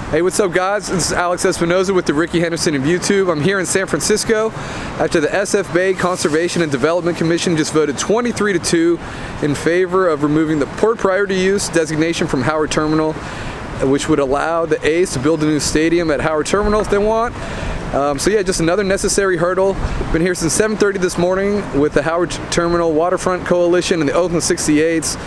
Hey, what's up, guys? This is Alex Espinoza with the Ricky Henderson of YouTube. I'm here in San Francisco after the SF Bay Conservation and Development Commission just voted 23-2 in favor of removing the Port Priority Use designation from Howard Terminal, which would allow the A's to build a new stadium at Howard Terminal if they want. So yeah, just another necessary hurdle. Been here since 7:30 this morning with the Howard Terminal Waterfront Coalition and the Oakland 68s.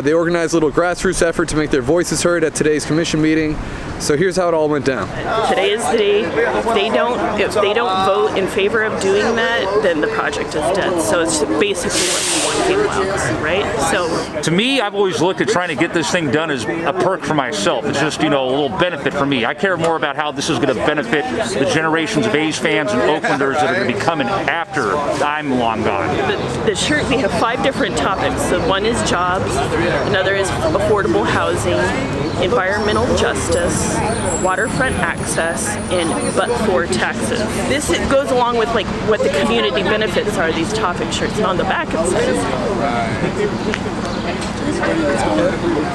They organized a little grassroots effort to make their voices heard at today's commission meeting. So here's how it all went down. Today is the day. If they don't vote in favor of doing that, then the project is dead. So it's basically like one game, right? So to me, I've always looked at trying to get this thing done as a perk for myself. It's just, a little benefit for me. I care more about how this is going to benefit the generations of A's fans and Oaklanders that are going to be coming after I'm long gone. The shirt, we have 5 different topics. So one is jobs, another is affordable housing, environmental justice, waterfront access, and but-for taxes. This goes along with like what the community benefits are, these topic shirts. And on the back it says,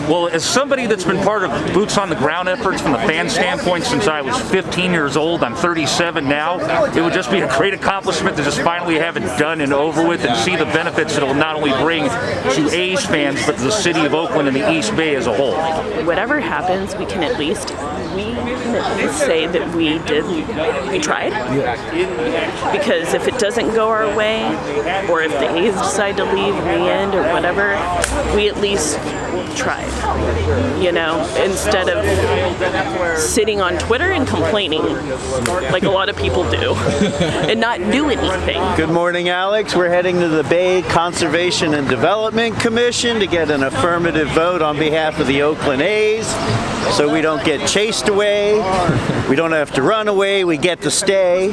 well, as somebody that's been part of boots on the ground efforts from the fan standpoint since I was 15 years old, I'm 37 now, it would just be a great accomplishment to just finally have it done and over with and see the benefits that it will not only bring to A's fans, but to the city of Oakland and the East Bay as a whole. Whatever happens, we can at least say that we tried. Because if it doesn't go our way, or if the A's decide to leave in the end or whatever, we at least tried, instead of sitting on Twitter and complaining like a lot of people do and not do anything. Good morning, Alex. We're heading to the Bay Conservation and Development Commission to get an affirmative vote on behalf of the Oakland A's so we don't get chased away, we don't have to run away, we get to stay.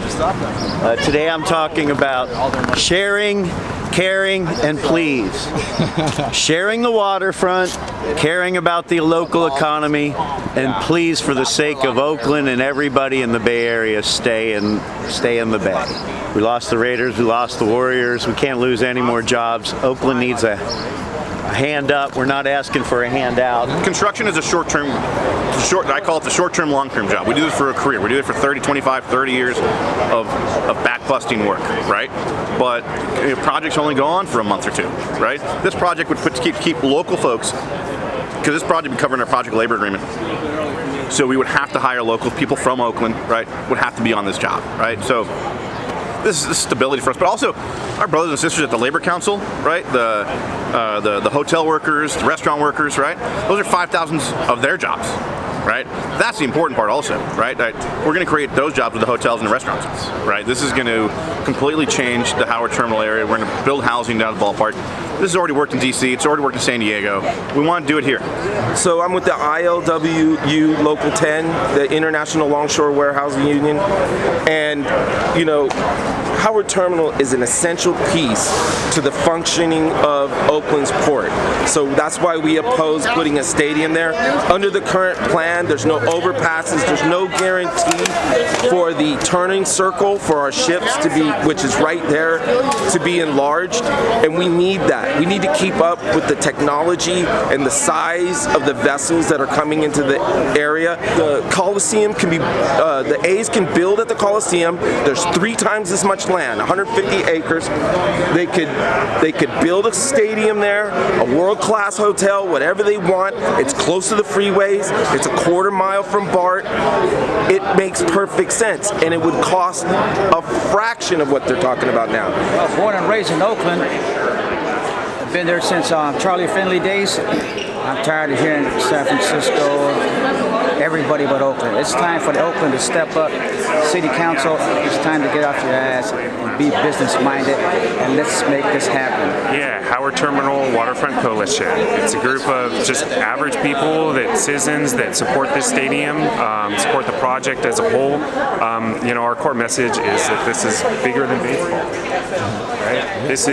Today I'm talking about sharing, caring, and please. Sharing the waterfront, caring about the local economy, and please, for the sake of Oakland and everybody in the Bay Area, stay in the Bay. We lost the Raiders, we lost the Warriors, we can't lose any more jobs. Oakland needs a hand up. We're not asking for a handout. Construction is I call it the short-term, long-term job. We do this for a career. We do it for 30, 25, 30 years of back-busting work, right? But projects only go on for a month or two, right? This project would keep local folks, because this project would be covering our project labor agreement. So we would have to hire local people from Oakland, right? Would have to be on this job, right? So this is stability for us, but also our brothers and sisters at the Labor Council, right? The hotel workers, the restaurant workers, right? Those are 5,000 of their jobs, right? That's the important part also, right? We're going to create those jobs with the hotels and the restaurants, right? This is going to completely change the Howard Terminal area. We're going to build housing down at the ballpark. This has already worked in DC. It's already worked in San Diego. We want to do it here. So I'm with the ILWU Local 10, the International Longshore Warehousing Union, and Howard Terminal is an essential piece to the functioning of Oakland's port. So that's why we oppose putting a stadium there. Under the current plan, there's no overpasses, there's no guarantee for the turning circle for our ships to be, which is right there, to be enlarged, and we need that. We need to keep up with the technology and the size of the vessels that are coming into the area. The Coliseum can be, the A's can build at the Coliseum. There's 3 times as much land, 150 acres. They could build a stadium there, a world-class hotel, whatever they want. It's close to the freeways. It's a quarter mile from BART. It makes perfect sense, and it would cost a fraction of what they're talking about now. Born and raised in Oakland. I've been there since Charlie Finley days. I'm tired of hearing San Francisco, everybody but Oakland. It's time for the Oakland to step up. City Council, it's time to get off your ass and be business-minded, and let's make this happen. Yeah, Howard Terminal Waterfront Coalition. It's a group of just average people, citizens that support this stadium, support the project as a whole. Our core message is that this is bigger than baseball. Right? This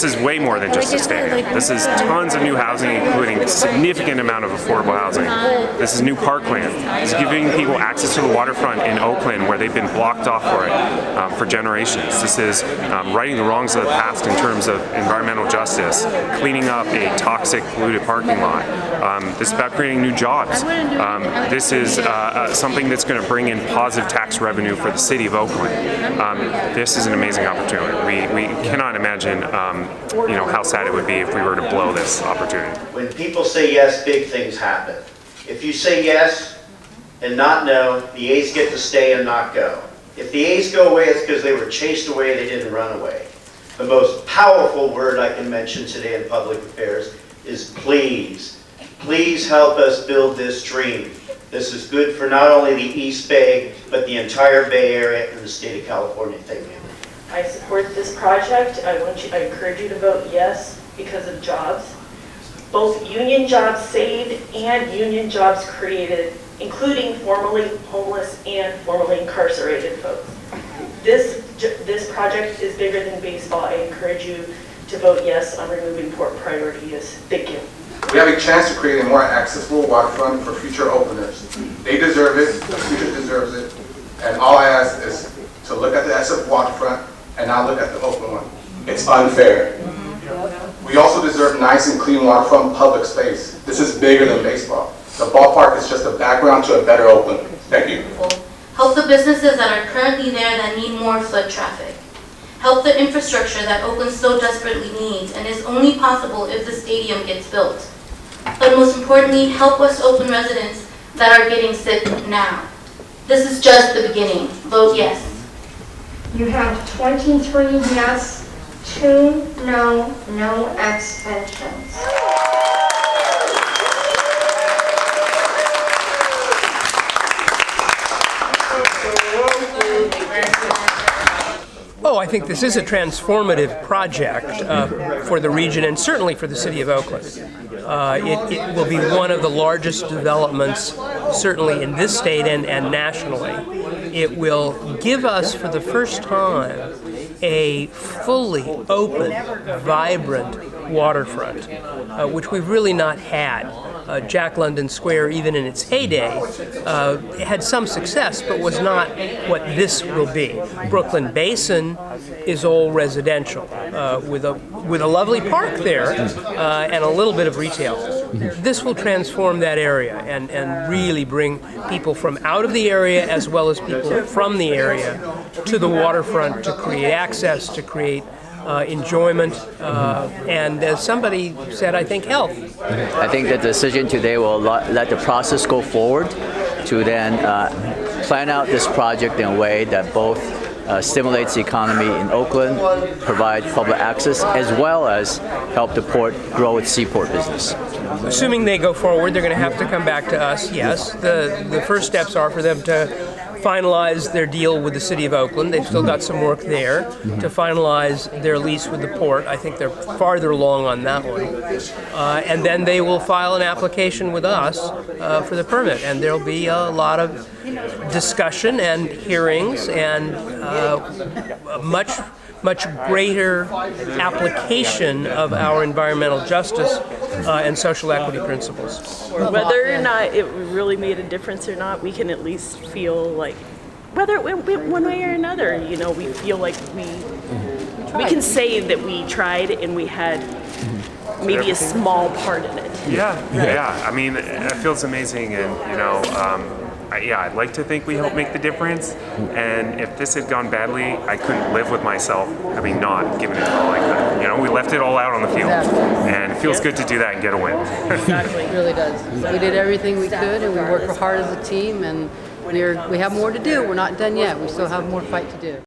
is way more than just a stadium. This is tons of new housing, including a significant amount of affordable housing. This is new parkland. It's giving people access to the waterfront in Oakland where they've been blocked off for generations. This is righting the wrongs of the past in terms of environmental justice justice, cleaning up a toxic, polluted parking lot. This is about creating new jobs. This is something that's going to bring in positive tax revenue for the city of Oakland. This is an amazing opportunity. We cannot imagine how sad it would be if we were to blow this opportunity. When people say yes, big things happen. If you say yes and not no, the A's get to stay and not go. If the A's go away, it's because they were chased away, they didn't run away. The most powerful word I can mention today in public affairs is please. Please help us build this dream. This is good for not only the East Bay, but the entire Bay Area and the state of California. Thank you. I support this project. I encourage you to vote yes because of jobs. Both union jobs saved and union jobs created, including formerly homeless and formerly incarcerated folks. This project is bigger than baseball. I encourage you to vote yes on removing port priority use. Thank you. We have a chance to create a more accessible waterfront for future Oaklanders. They deserve it, the future deserves it, and all I ask is to look at the SF waterfront and not look at the Oakland one. It's unfair. We also deserve nice and clean waterfront public space. This is bigger than baseball. The ballpark is just a background to a better Oakland. Thank you. Help the businesses that are currently there that need more foot traffic. Help the infrastructure that Oakland so desperately needs and is only possible if the stadium gets built. But most importantly, help us Oakland residents that are getting sick now. This is just the beginning. Vote yes. You have 23 yes, 2 no, no abstentions. Oh, I think this is a transformative project for the region and certainly for the city of Oakland. It will be one of the largest developments, certainly in this state and nationally. It will give us, for the first time, a fully open, vibrant waterfront, which we've really not had. Jack London Square, even in its heyday, had some success, but was not what this will be. Brooklyn Basin is all residential, with a lovely park there and a little bit of retail. This will transform that area and really bring people from out of the area as well as people from the area to the waterfront to create access, to create enjoyment, and as somebody said, I think health. I think the decision today will let the process go forward to then plan out this project in a way that both stimulates the economy in Oakland, provide public access, as well as help the port grow its seaport business. Assuming they go forward, they're going to have to come back to us, yes. The first steps are for them to finalize their deal with the city of Oakland. They've still got some work there to finalize their lease with the port. I think they're farther along on that one. And then they will file an application with us for the permit. And there'll be a lot of discussion and hearings and much greater application of our environmental justice and social equity principles. Whether or not it really made a difference or not, we can at least feel like, whether it went one way or another, we feel like we can say that we tried and we had maybe a small part in it. Yeah. I mean, it feels amazing, and I'd like to think we help make the difference. And if this had gone badly, I couldn't live with myself having not given it all I could. We left it all out on the field, and it feels good to do that and get a win. Exactly, it really does. We did everything we could, and we worked hard as a team, and we have more to do. We're not done yet. We still have more fight to do.